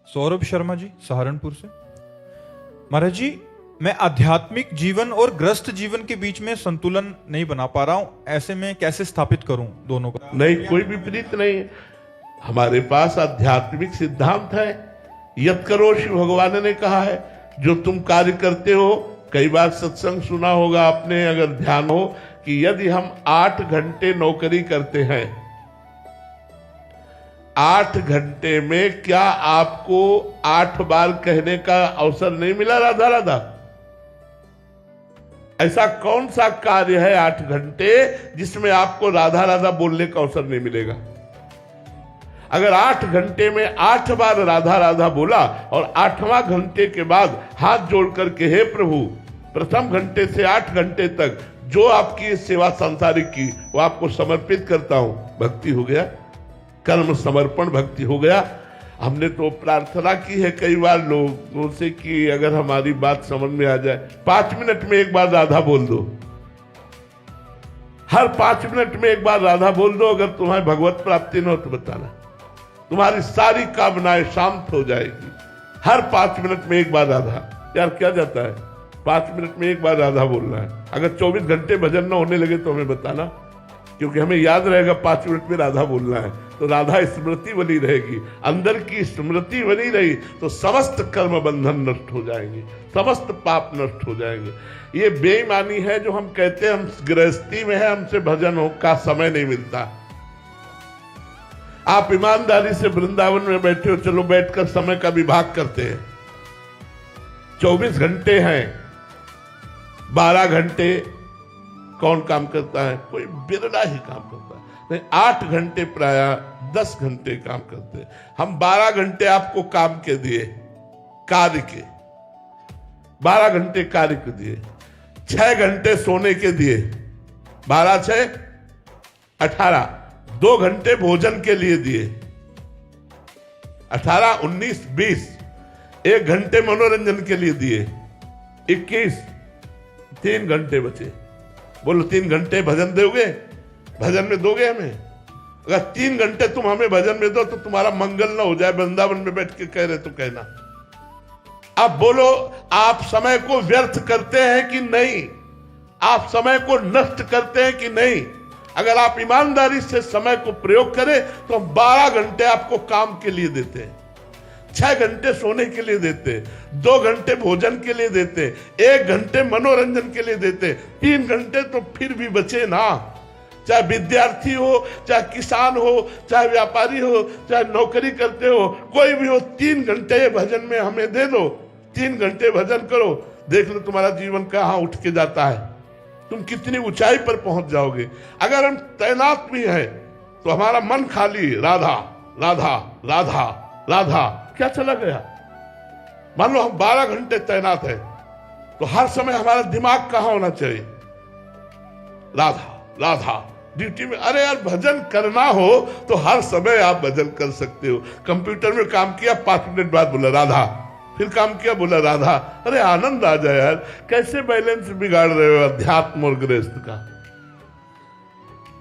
सौरभ शर्मा जी, सहारनपुर से। महाराज जी, मैं आध्यात्मिक जीवन और ग्रस्त जीवन के बीच में संतुलन नहीं बना पा रहा हूं, ऐसे में कैसे स्थापित करूं दोनों का? नहीं, कोई विपरीत नहीं है। हमारे पास आध्यात्मिक सिद्धांत है। यत् करोषि भगवान ने कहा है, जो तुम कार्य करते हो। कई बार सत्संग सुना होगा आपने, अगर ध्यान हो, कि यदि हम 8 घंटे नौकरी करते हैं, 8 घंटे में क्या आपको 8 बार कहने का अवसर नहीं मिला राधा राधा? ऐसा कौन सा कार्य है 8 घंटे जिसमें आपको राधा राधा बोलने का अवसर नहीं मिलेगा? अगर 8 घंटे में 8 बार राधा राधा बोला और 8वां घंटे के बाद हाथ जोड़ करके, हे प्रभु, प्रथम घंटे से 8 घंटे तक जो आपकी सेवा सांसारिक की वो आपको समर्पित करता हूं, भक्ति हो गया, कर्म समर्पण भक्ति हो गया। हमने तो प्रार्थना की है कई बार लोगों से कि अगर हमारी बात समझ में आ जाए, 5 मिनट में एक बार राधा बोल दो, हर 5 मिनट में एक बार राधा बोल दो। अगर तुम्हारी भगवत प्राप्ति न हो तो बताना, तुम्हारी सारी कामनाएं शांत हो जाएगी। हर 5 मिनट में एक बार राधा। यार क्या जाता है, 5 मिनट में एक बार राधा बोलना है। अगर 24 घंटे भजन न होने लगे तो हमें बताना, क्योंकि हमें याद रहेगा 5 मिनट में राधा बोलना है, तो राधा स्मृति बनी रहेगी। अंदर की स्मृति बनी रही तो समस्त कर्म बंधन नष्ट हो जाएंगे, समस्त पाप नष्ट हो जाएंगे। ये बेईमानी है जो हम कहते हैं हम गृहस्थी में है, हमसे भजन का समय नहीं मिलता। आप ईमानदारी से वृंदावन में बैठे हो, चलो बैठकर समय का विभाग करते हैं। 24 घंटे हैं, 12 घंटे कौन काम करता है? कोई बिरला ही काम करता है। नहीं, 8 घंटे प्राय 10 घंटे काम करते हैं। हम 12 घंटे आपको काम के दिए, कार्य के 12 घंटे कार्य के दिए, 6 घंटे सोने के दिए, 12 6 18, 2 घंटे भोजन के लिए दिए, 18 19 20, 1 घंटे मनोरंजन के लिए दिए, 21, 3 घंटे बचे। बोलो 3 घंटे भजन दोगे? भजन में दोगे हमें? अगर 3 घंटे तुम हमें भजन में दो तो तुम्हारा मंगल ना हो जाए, वृंदावन में बैठ के कह रहे तो कहना। अब बोलो, आप समय को व्यर्थ करते हैं कि नहीं? आप समय को नष्ट करते हैं कि नहीं? अगर आप ईमानदारी से समय को प्रयोग करें तो हम 12 घंटे आपको काम के लिए देते हैं, 6 घंटे सोने के लिए देते, 2 घंटे भोजन के लिए देते, 1 घंटे मनोरंजन के लिए देते, 3 घंटे तो फिर भी बचे ना। चाहे विद्यार्थी हो, चाहे किसान हो, चाहे व्यापारी हो, चाहे नौकरी करते हो, कोई भी हो, 3 घंटे भजन में हमें दे दो। 3 घंटे भजन करो, देख लो तुम्हारा जीवन कहाँ उठ के जाता है, तुम कितनी ऊंचाई पर पहुंच जाओगे। अगर हम तैनात भी हैं तो हमारा मन खाली राधा राधा राधा राधा, क्या चला गया? मान लो हम 12 घंटे तैनात है तो हर समय हमारा दिमाग कहां होना चाहिए? राधा राधा ड्यूटी में। अरे यार, भजन करना हो तो हर समय आप भजन कर सकते हो। कंप्यूटर में काम किया, 5 मिनट बाद बोला राधा, फिर काम किया, बोला राधा। अरे आनंद आ जाए यार। कैसे बैलेंस बिगाड़ रहे हो अध्यात्म और गृहस्थ का?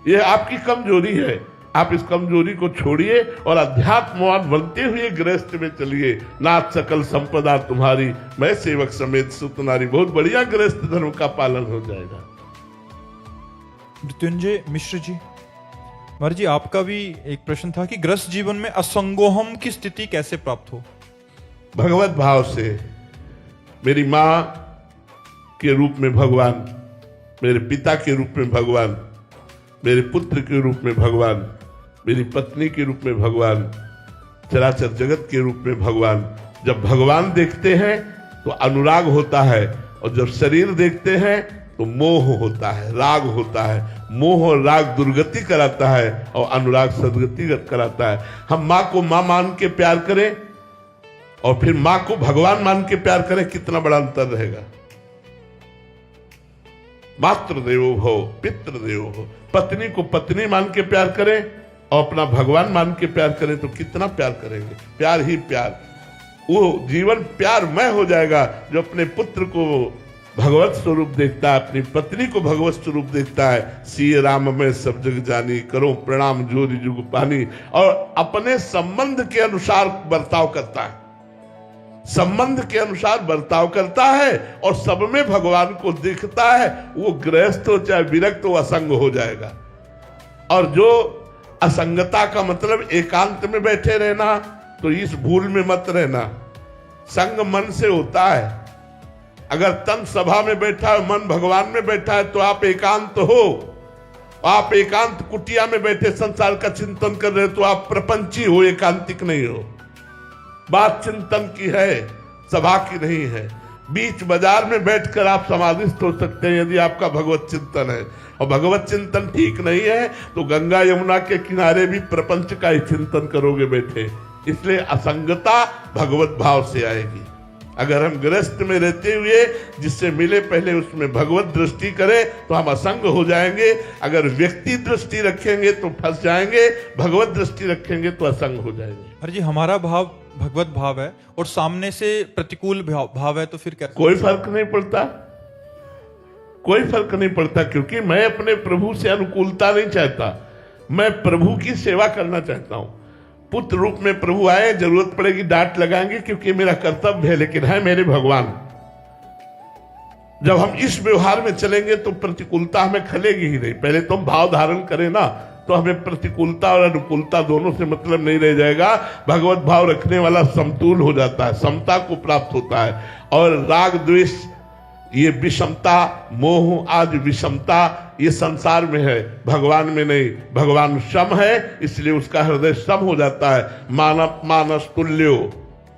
ये आपकी कमजोरी है। आप इस कमजोरी को छोड़िए और अध्यात्मवान बनते हुए गृहस्थ में चलिए। नाथ सकल संपदा तुम्हारी, मैं सेवक समेत सुत नारी। बहुत बढ़िया गृहस्थ धर्म का पालन हो जाएगा। मृत्युंजय मिश्र जी, महाराज जी, आपका भी एक प्रश्न था कि गृहस्थ जीवन में असंगोहम की स्थिति कैसे प्राप्त हो? भगवत भाव से। मेरी मां के रूप में भगवान, मेरे पिता के रूप में भगवान, मेरे पुत्र के रूप में भगवान, मेरी पत्नी के रूप में भगवान, चराचर जगत के रूप में भगवान। जब भगवान देखते हैं तो अनुराग होता है, और जब शरीर देखते हैं तो मोह होता है, राग होता है। मोह और राग दुर्गति कराता है और अनुराग सदगति कराता है। हम माँ को माँ मान के प्यार करें और फिर माँ को भगवान मान के प्यार करें, कितना बड़ा अंतर रहेगा। मातृ देवो भव पितृ देवो भव। पत्नी को पत्नी मान के प्यार करें और अपना भगवान मान के प्यार करें तो कितना प्यार करेंगे। प्यार ही प्यार, वो जीवन प्यारमय हो जाएगा जो अपने पुत्र को भगवत स्वरूप देखता है, अपनी पत्नी को भगवत स्वरूप देखता है। सिय राम में सब जग जानी, करो प्रणाम जोरी जुग पानी, और अपने संबंध के अनुसार बर्ताव करता है। संबंध के अनुसार बर्ताव करता है और सब में भगवान को देखता है, वो गृहस्थ हो चाहे विरक्त हो असंग हो जाएगा। और जो असंगता का मतलब एकांत में बैठे रहना, तो इस भूल में मत रहना। संग मन से होता है। अगर तन सभा में बैठा है, मन भगवान में बैठा है, तो आप एकांत हो। आप एकांत कुटिया में बैठे संसार का चिंतन कर रहे हो तो आप प्रपंची हो, एकांतिक नहीं हो। बात चिंतन की है, सभा की नहीं है। बीच बाजार में बैठकर आप समाधिस्थ हो सकते हैं यदि आपका भगवत चिंतन है। और भगवत चिंतन ठीक नहीं है तो गंगा यमुना के किनारे भी प्रपंच का ही चिंतन करोगे बैठे। इसलिए असंगता भगवत भाव से आएगी। अगर हम गृहस्थ में रहते हुए जिससे मिले पहले उसमें भगवत दृष्टि करें तो हम असंग हो जाएंगे। अगर व्यक्ति दृष्टि रखेंगे तो फंस जाएंगे, भगवत दृष्टि रखेंगे तो असंग हो जाएंगे। हर जी हमारा भाव भगवत भाव है और सामने से प्रतिकूल भाव है, तो फिर क्या? कोई फर्क नहीं पड़ता, कोई फर्क नहीं पड़ता, क्योंकि मैं अपने प्रभु से अनुकूलता नहीं चाहता, मैं प्रभु की सेवा करना चाहता हूं। पुत्र रूप में प्रभु आए, जरूरत पड़ेगी डांट लगाएंगे क्योंकि मेरा कर्तव्य है, लेकिन है मेरे भगवान। जब हम इस व्यवहार में चलेंगे तो प्रतिकूलता हमें खलेगी ही नहीं। पहले तो हम भाव धारण करें ना, तो हमें प्रतिकूलता और अनुकूलता दोनों से मतलब नहीं रह जाएगा। भगवत भाव रखने वाला समतुल हो जाता है, समता को प्राप्त होता है। और राग द्वेष, ये विषमता, मोह आदि विषमता ये संसार में है, भगवान में नहीं। भगवान सम है, इसलिए उसका हृदय सम हो जाता है। मानव मानस तुल्यो,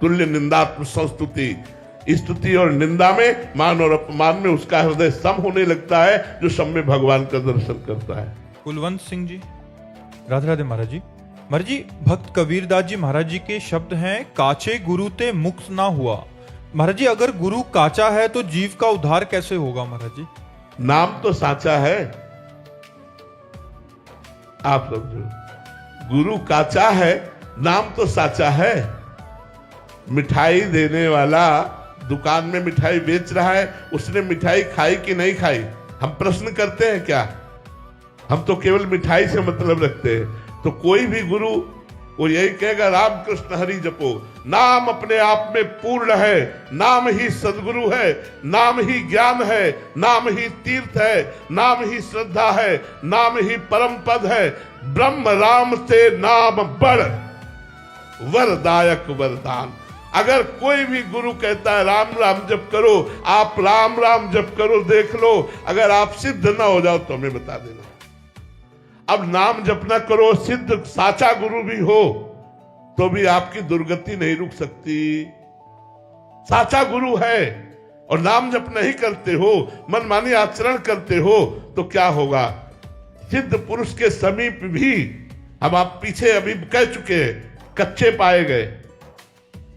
तुल्य निंदात्म संस्तुति, स्तुति और निंदा में, मान और अपमान में उसका हृदय सम होने लगता है, जो सम में भगवान का दर्शन करता है। कुलवंत सिंह जी, राधे राधे महाराज जी। महाराज जी, भक्त कबीरदास जी महाराज जी के शब्द हैं, काचे गुरु ते मुक्त ना हुआ। महाराज जी, अगर गुरु काचा है तो जीव का उद्धार कैसे होगा? महाराज जी, नाम तो साचा है, आप समझो। गुरु काचा है, नाम तो साचा है। मिठाई देने वाला दुकान में मिठाई बेच रहा है, उसने मिठाई खाई कि नहीं खाई हम प्रश्न करते हैं क्या? हम तो केवल मिठाई से मतलब रखते हैं। तो कोई भी गुरु वो यही कहेगा, राम कृष्ण हरि जपो। नाम अपने आप में पूर्ण है, नाम ही सदगुरु है, नाम ही ज्ञान है, नाम ही तीर्थ है, नाम ही श्रद्धा है, नाम ही परम पद है। ब्रह्म राम से नाम बड़, वरदायक वरदान। अगर कोई भी गुरु कहता है राम राम जप करो, आप राम राम जप करो, देख लो। अगर आप सिद्ध ना हो जाओ तो हमें बता देना। अब नाम जपना करो, सिद्ध साचा गुरु भी हो तो भी आपकी दुर्गति नहीं रुक सकती। साचा गुरु है और नाम जप नहीं करते हो, मनमानी आचरण करते हो, तो क्या होगा? सिद्ध पुरुष के समीप भी हम आप पीछे अभी कह चुके हैं, कच्चे पाए गए।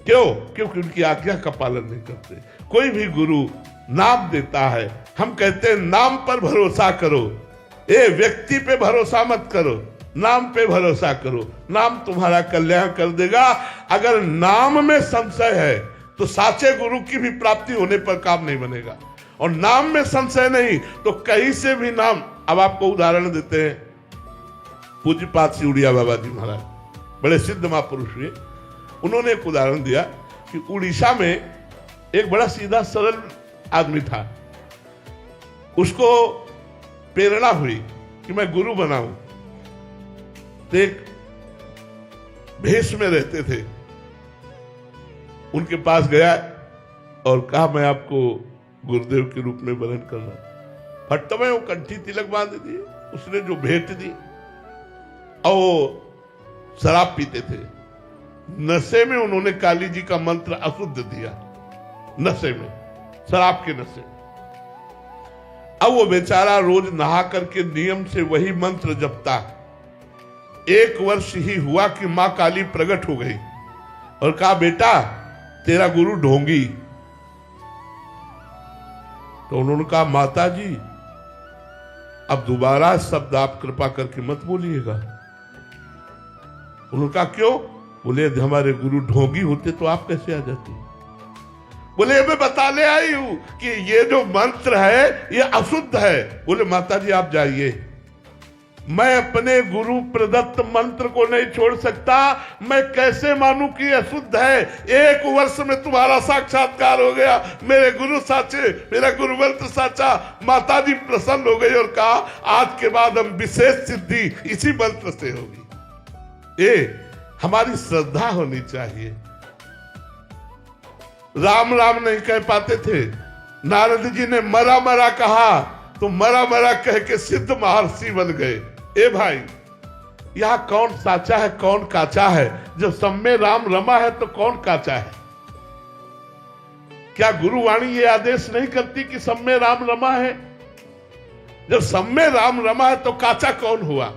क्यों? क्योंकि उनकी आज्ञा का पालन नहीं करते। कोई भी गुरु नाम देता है, हम कहते हैं नाम पर भरोसा करो। ए व्यक्ति पे भरोसा मत करो, नाम पे भरोसा करो। नाम तुम्हारा कल्याण कर देगा। अगर नाम में संशय है तो साचे गुरु की भी प्राप्ति होने पर काम नहीं बनेगा। और नाम में संशय नहीं तो कहीं से भी नाम। अब आपको उदाहरण देते हैं, पूज्यपाद सिउड़िया बाबा जी महाराज बड़े सिद्ध महापुरुष हुए। उन्होंने एक उदाहरण दिया कि उड़ीसा में एक बड़ा सीधा सरल आदमी था, उसको प्रेरणा हुई कि मैं गुरु बनाऊं। तो एक भेष में रहते थे, उनके पास गया और कहा मैं आपको गुरुदेव के रूप में वरण करना। फट में वो कंठी तिलक बांध दी, उसने जो भेंट दी। और वो शराब पीते थे, नशे में उन्होंने काली जी का मंत्र अशुद्ध दिया, नशे में, शराब के नशे में। अब वो बेचारा रोज नहा करके नियम से वही मंत्र जपता। 1 वर्ष ही हुआ कि मां काली प्रकट हो गई और कहा बेटा तेरा गुरु ढोंगी। तो उन्होंने कहा माता जी अब दोबारा शब्द आप कृपा करके मत बोलिएगा। उन्होंने कहा क्यों? बोले यदि हमारे गुरु ढोंगी होते तो आप कैसे आ जाती? बोले मैं बताने आई हूं कि ये जो मंत्र है ये अशुद्ध है। बोले माता जी आप जाइए, मैं अपने गुरु प्रदत्त मंत्र को नहीं छोड़ सकता, मैं कैसे मानूं कि यह शुद्ध है। 1 वर्ष में तुम्हारा साक्षात्कार हो गया, मेरे गुरु साचे, मेरा गुरु मंत्र साचा। माताजी प्रसन्न हो गई और कहा आज के बाद हम विशेष सिद्धि इसी मंत्र से होगी। ये हमारी श्रद्धा होनी चाहिए। राम राम नहीं कह पाते थे, नारद जी ने मरा मरा कहा तो मरा मरा कह के सिद्ध महर्षि बन गए। ए भाई, यहां कौन साचा है कौन काचा है? जब सब में राम रमा है तो कौन काचा है? क्या गुरुवाणी ये आदेश नहीं करती कि सब में राम रमा है? जब सब में राम रमा है तो काचा कौन हुआ?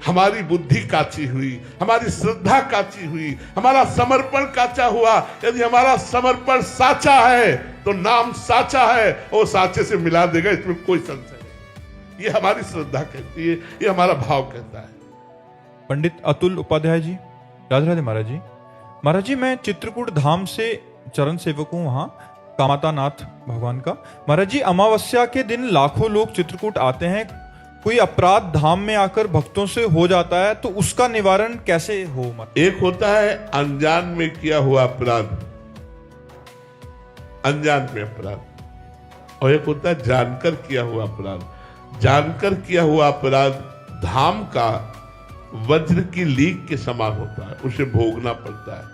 हमारी बुद्धि काची हुई, हमारी श्रद्धा काची हुई, हमारा समर्पण काचा हुआ। यदि हमारा समर्पण साचा है तो नाम साचा है, वो साचे से मिला देगा, इसमें कोई संशय नहीं। ये हमारी श्रद्धा कहती है, ये हमारा भाव कहता है। पंडित अतुल उपाध्याय जी, राधे राधे महाराज जी। महाराज जी, मैं चित्रकूट धाम से चरण सेवक हूँ, वहाँ कामाता नाथ भगवान का। महाराज जी, अमावस्या के दिन लाखों लोग चित्रकूट आते हैं। कोई अपराध धाम में आकर भक्तों से हो जाता है तो उसका निवारण कैसे हो? एक होता है अनजान में किया हुआ अपराध, अनजान में अपराध, और एक होता है जानकर किया हुआ अपराध। जानकर किया हुआ अपराध धाम का वज्र की लीक के समान होता है, उसे भोगना पड़ता है,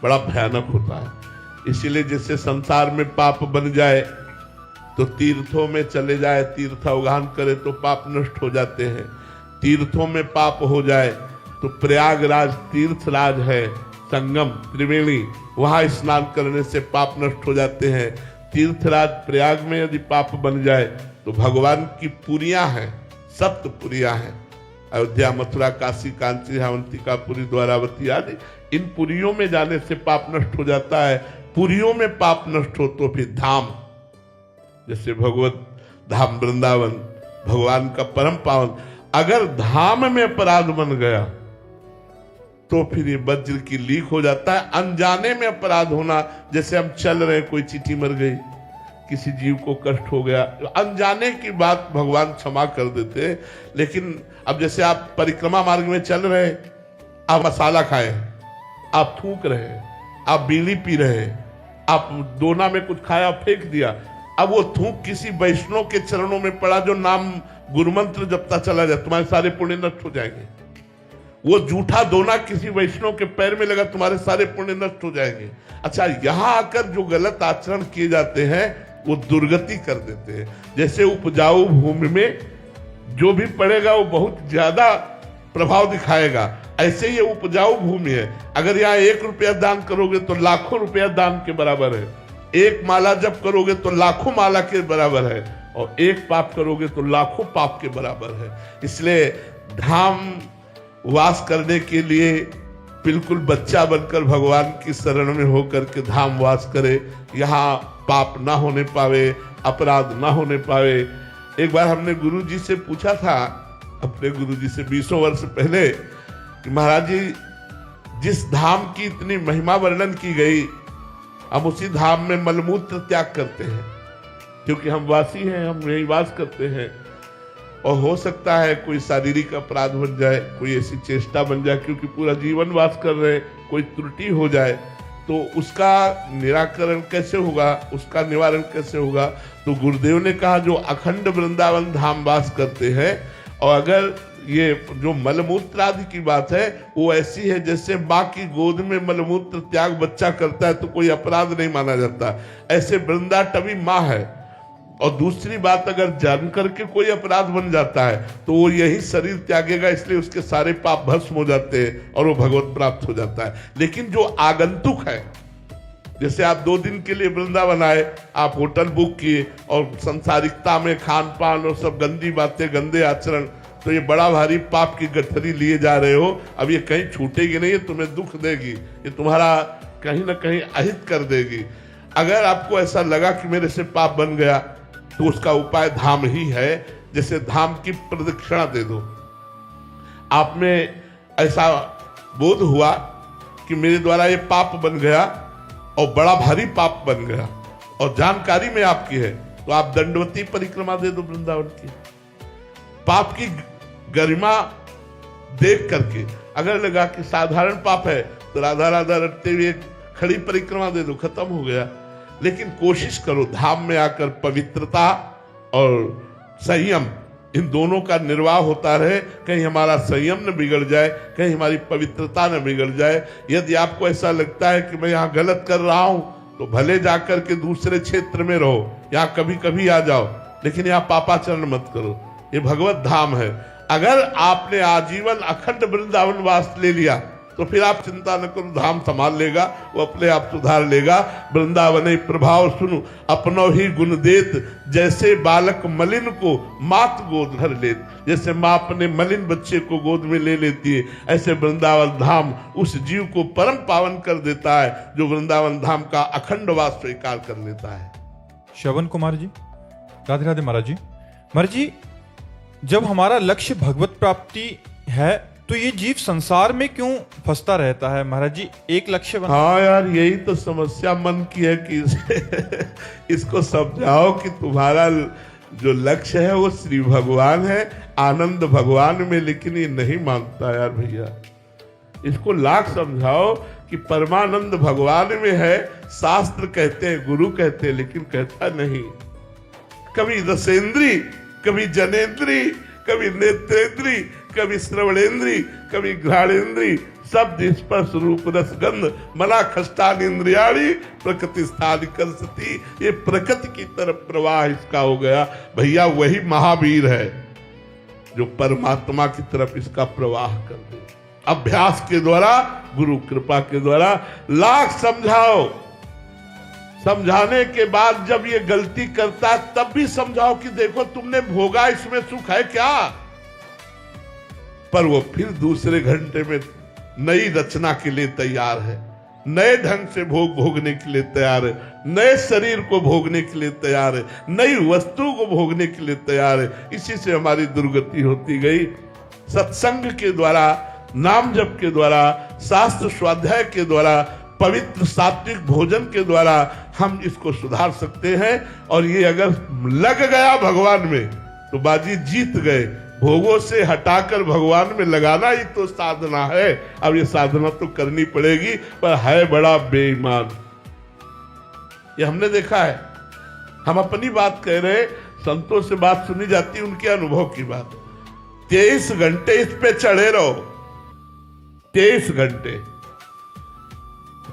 बड़ा भयानक होता है। इसीलिए जैसे संसार में पाप बन जाए तो तीर्थों में चले जाए, तीर्थावगान करे तो पाप नष्ट हो जाते हैं। तीर्थों में पाप हो जाए तो प्रयागराज तीर्थराज है, संगम त्रिवेणी, वहां स्नान करने से पाप नष्ट हो जाते हैं। तीर्थराज प्रयाग में यदि पाप बन जाए तो भगवान की पुरियां हैं, सप्तपुरियां हैं, अयोध्या, मथुरा, काशी, कांची, अवंतिकापुरी, द्वारावती आदि। इन पुरियों में जाने से पाप नष्ट हो जाता है। पुरियों में पाप नष्ट हो तो फिर धाम, जैसे भगवत धाम वृंदावन, भगवान का परम पावन, अगर धाम में अपराध बन गया तो फिर ये वज्र की लीक हो जाता है। अनजाने में अपराध होना, जैसे हम चल रहे, कोई चींटी मर गई, किसी जीव को कष्ट हो गया, अनजाने की बात भगवान क्षमा कर देते हैं। लेकिन अब जैसे आप परिक्रमा मार्ग में चल रहे, आप मसाला खाए, आप थूक रहे, आप बीड़ी पी रहे, आप दोना में कुछ खाया फेंक दिया, अब वो थूक किसी वैष्णव के चरणों में पड़ा जो नाम गुरुमंत्र जपता चला जाए, तुम्हारे सारे पुण्य नष्ट हो जाएंगे। वो जूठा दोना किसी वैष्णव के पैर में लगा, तुम्हारे सारे पुण्य नष्ट हो जाएंगे। अच्छा, यहां आकर जो गलत आचरण किए जाते हैं वो दुर्गति कर देते हैं। जैसे उपजाऊ भूमि में जो भी पड़ेगा वो बहुत ज्यादा प्रभाव दिखाएगा, ऐसे ये उपजाऊ भूमि है। अगर यहाँ 1 रुपया दान करोगे तो लाखों रुपया दान के बराबर है। 1 माला जप करोगे तो लाखों माला के बराबर है, और 1 पाप करोगे तो लाखों पाप के बराबर है। इसलिए धाम वास करने के लिए बिल्कुल बच्चा बनकर भगवान की शरण में होकर के धाम वास करे, यहाँ पाप ना होने पावे, अपराध ना होने पावे। एक बार हमने गुरु जी से पूछा था, अपने गुरु जी से 20 वर्ष पहले, कि महाराज जी, जिस धाम की इतनी महिमा वर्णन की गई, हम उसी धाम में मलमूत्र त्याग करते हैं, क्योंकि हम वासी हैं, हम यही वास करते हैं। और हो सकता है कोई शारीरिक अपराध बन जाए, कोई ऐसी चेष्टा बन जाए, क्योंकि पूरा जीवन वास कर रहे, कोई त्रुटि हो जाए तो उसका निराकरण कैसे होगा, उसका निवारण कैसे होगा? तो गुरुदेव ने कहा जो अखंड वृंदावन धाम वास करते हैं, और अगर ये जो मलमूत्र आदि की बात है वो ऐसी है जैसे माँ की गोद में मलमूत्र त्याग बच्चा करता है तो कोई अपराध नहीं माना जाता, ऐसे वृंदा टवी माँ है। और दूसरी बात, अगर जान करके कोई अपराध बन जाता है तो वो यही शरीर त्यागेगा, इसलिए उसके सारे पाप भस्म हो जाते हैं और वो भगवत प्राप्त हो जाता है। लेकिन जो आगंतुक है, जैसे आप 2 दिन के लिए वृंदावन आए, आप होटल बुक किए और संसारिकता में खान पान और सब गंदी बातें, गंदे आचरण, तो ये बड़ा भारी पाप की गठरी लिए जा रहे हो। अब ये कहीं छूटेगी नहीं, ये तुम्हें दुख देगी, ये तुम्हारा कहीं ना कहीं अहित कर देगी। अगर आपको ऐसा लगा कि मेरे से पाप बन गया तो उसका उपाय धाम ही है। जैसे धाम की प्रदक्षिणा दे दो। आप में ऐसा बोध हुआ कि मेरे द्वारा ये पाप बन गया और बड़ा भारी पाप बन गया, और जानकारी में आपकी है, तो आप दंडवती परिक्रमा दे दो वृंदावन की। पाप की गरिमा देख करके। अगर लगा कि साधारण पाप है तो राधा राधा रटते हुए खड़ी परिक्रमा दे दो, खत्म हो गया। लेकिन कोशिश करो धाम में आकर पवित्रता और संयम, इन दोनों का निर्वाह होता रहे। कहीं हमारा संयम न बिगड़ जाए, कहीं हमारी पवित्रता न बिगड़ जाए। यदि आपको ऐसा लगता है कि मैं यहाँ गलत कर रहा हूं तो भले जाकर के दूसरे क्षेत्र में रहो, यहाँ कभी कभी आ जाओ, लेकिन यहाँ पापाचरण मत करो। ये भगवत धाम है। अगर आपने आजीवन अखंड वृंदावन वास ले लिया तो फिर आप चिंता न करो, धाम संभाल लेगा, वो अपने आप सुधार लेगा। वृंदावन प्रभाव सुनो अपनो ही गुण देत, जैसे बालक मलिन को मात गोद भर लेत। जैसे माँ अपने मलिन बच्चे को गोद में ले लेती है, ऐसे वृंदावन धाम उस जीव को परम पावन कर देता है जो वृंदावन धाम का अखंड वास स्वीकार कर लेता है। श्रवण कुमार जी, राधे राधे महाराज जी। महाराज जी, जब हमारा लक्ष्य भगवत प्राप्ति है तो ये जीव संसार में क्यों फंसता रहता है महाराज जी? एक लक्ष्य बना। हाँ यार, यही तो समस्या मन की है कि इसको समझाओ कि तुम्हारा जो लक्ष्य है वो श्री भगवान है, आनंद भगवान में, लेकिन ये नहीं मानता यार भैया। इसको लाख समझाओ कि परमानंद भगवान में है, शास्त्र कहते हैं, गुरु कहते हैं, लेकिन कहता नहीं। कभी रसेंद्री, कभी जनेन्द्री, कभी नेत्रेंद्री, कभी श्रवणेन्द्री, कभी घ्राणेन्द्री, शब्द स्पर्श रूप रसगंध मना खष्टान इंद्रियाणी प्रकृति स्थान करसती। ये प्रकृति की तरफ प्रवाह इसका हो गया भैया। वही महावीर है जो परमात्मा की तरफ इसका प्रवाह कर दे, अभ्यास के द्वारा, गुरु कृपा के द्वारा। लाख समझाओ, समझाने के बाद जब ये गलती करता तब भी समझाओ कि देखो तुमने भोगा, इसमें सुख है क्या। पर वो फिर दूसरे घंटे में नई रचना के लिए तैयार है, नए ढंग से भोगने के लिए तैयार है, नए शरीर को भोगने के लिए तैयार है, नई वस्तु को भोगने के लिए तैयार है। इसी से हमारी दुर्गति होती गई। सत्संग के द्वारा, नाम जप के द्वारा, शास्त्र स्वाध्याय के द्वारा, पवित्र सात्विक भोजन के द्वारा हम इसको सुधार सकते हैं। और ये अगर लग गया भगवान में तो बाजी जीत गए। भोगों से हटाकर भगवान में लगाना ही तो साधना है। अब ये साधना तो करनी पड़ेगी, पर है बड़ा बेईमान। ये हमने देखा है। हम अपनी बात कह रहे, संतों से बात सुनी जाती, उनके अनुभव की बात। 23 घंटे इस पे चढ़े रहो, 23 घंटे।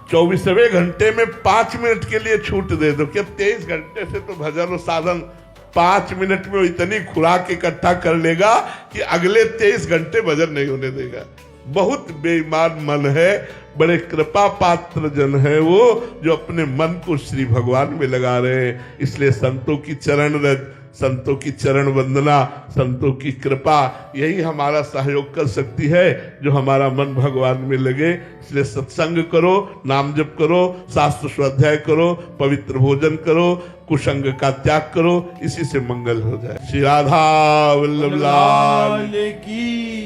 24वें घंटे में 5 मिनट के लिए छूट दे दो कि 23 घंटे से तो भजन और साधन 5 मिनट में इतनी खुराक इकट्ठा कर लेगा कि अगले 23 घंटे भजन नहीं होने देगा। बहुत बेईमान मन है। बड़े कृपा पात्र जन है वो जो अपने मन को श्री भगवान में लगा रहे हैं। इसलिए संतों की चरण रज, संतों की चरण वंदना, संतों की कृपा, यही हमारा सहयोग कर सकती है जो हमारा मन भगवान में लगे। इसलिए सत्संग करो, नाम जप करो, शास्त्र स्वाध्याय करो, पवित्र भोजन करो, कुसंग का त्याग करो। इसी से मंगल हो जाए। श्री राधा वल्लभ लाल की